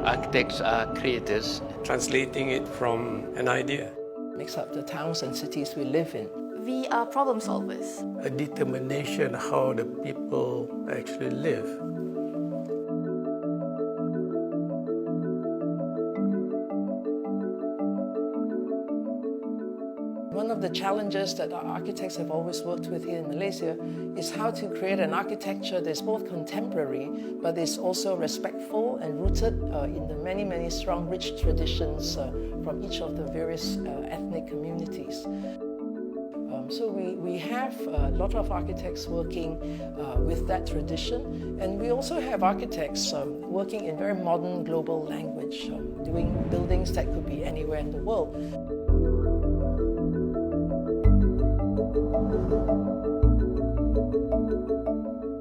Architects are creators. Translating it from an idea. Makes up the towns and cities we live in. We are problem solvers. A determination how the people actually live. One of the challenges that our architects have always worked with here in Malaysia is how to create an architecture that's both contemporary but is also respectful and rooted in the many, many strong, rich traditions from each of the various ethnic communities. So we have a lot of architects working with that tradition, and we also have architects working in very modern global language, doing buildings that could be anywhere in the world.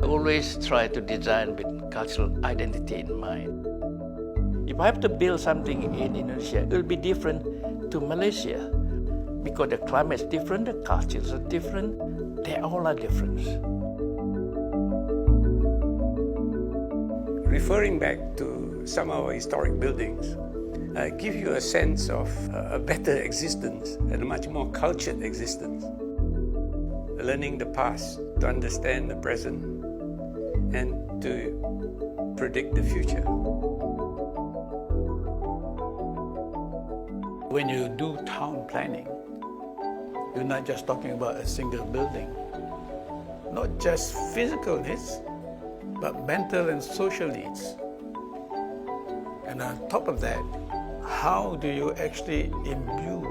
Always try to design with cultural identity in mind. If I have to build something in Indonesia, it will be different to Malaysia. Because the climate is different, the cultures are different, they all are different. Referring back to some of our historic buildings, give you a sense of a better existence and a much more cultured existence. Learning the past to understand the present and to predict the future. When you do town planning, you're not just talking about a single building. Not just physical needs, but mental and social needs. And on top of that, how do you actually imbue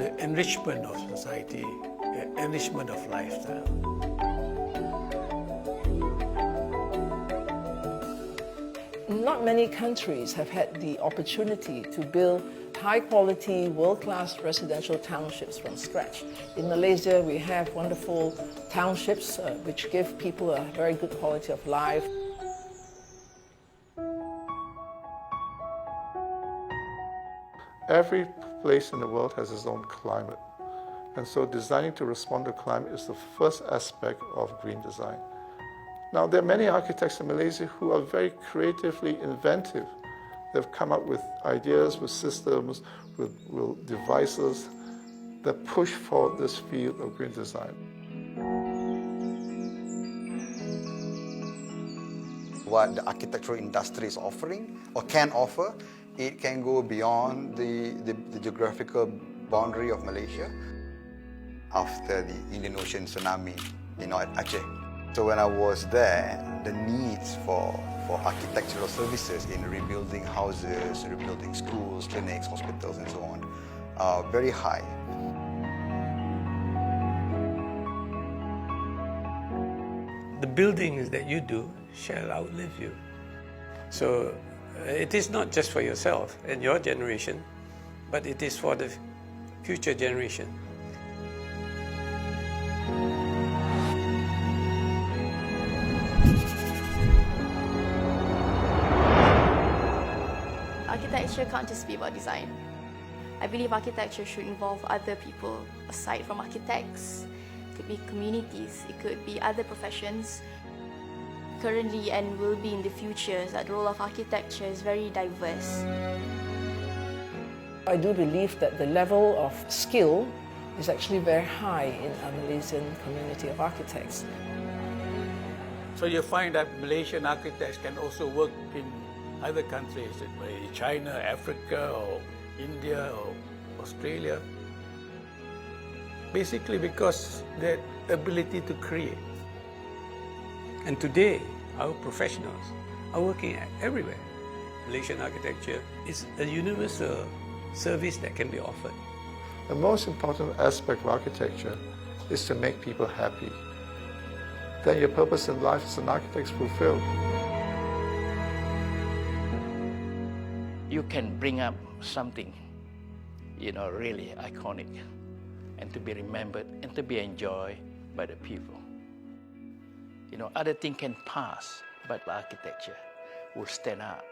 the enrichment of society, the enrichment of lifestyle? Not many countries have had the opportunity to build high-quality, world-class residential townships from scratch. In Malaysia, we have wonderful townships which give people a very good quality of life. Every place in the world has its own climate. And so designing to respond to climate is the first aspect of green design. Now, there are many architects in Malaysia who are very creatively inventive. They've come up with ideas, with systems, with devices that push forward this field of green design. What the architectural industry is offering or can offer, it can go beyond the geographical boundary of Malaysia. After the Indian Ocean tsunami, at Aceh. So when I was there, the needs for architectural services in rebuilding houses, rebuilding schools, clinics, hospitals, and so on, are very high. The buildings that you do shall outlive you. So it is not just for yourself and your generation, but it is for the future generation. Architecture can't just be about design. I believe architecture should involve other people aside from architects. It could be communities, it could be other professions. Currently and will be in the future, that the role of architecture is very diverse. I do believe that the level of skill is actually very high in our Malaysian community of architects. So you find that Malaysian architects can also work in other countries, China, Africa, or India, or Australia. Basically because their ability to create. And today, our professionals are working everywhere. Malaysian architecture is a universal service that can be offered. The most important aspect of architecture is to make people happy. Then your purpose in life as an architect is fulfilled. You can bring up something, really iconic, and to be remembered and to be enjoyed by the people. Other things can pass, but architecture will stand out.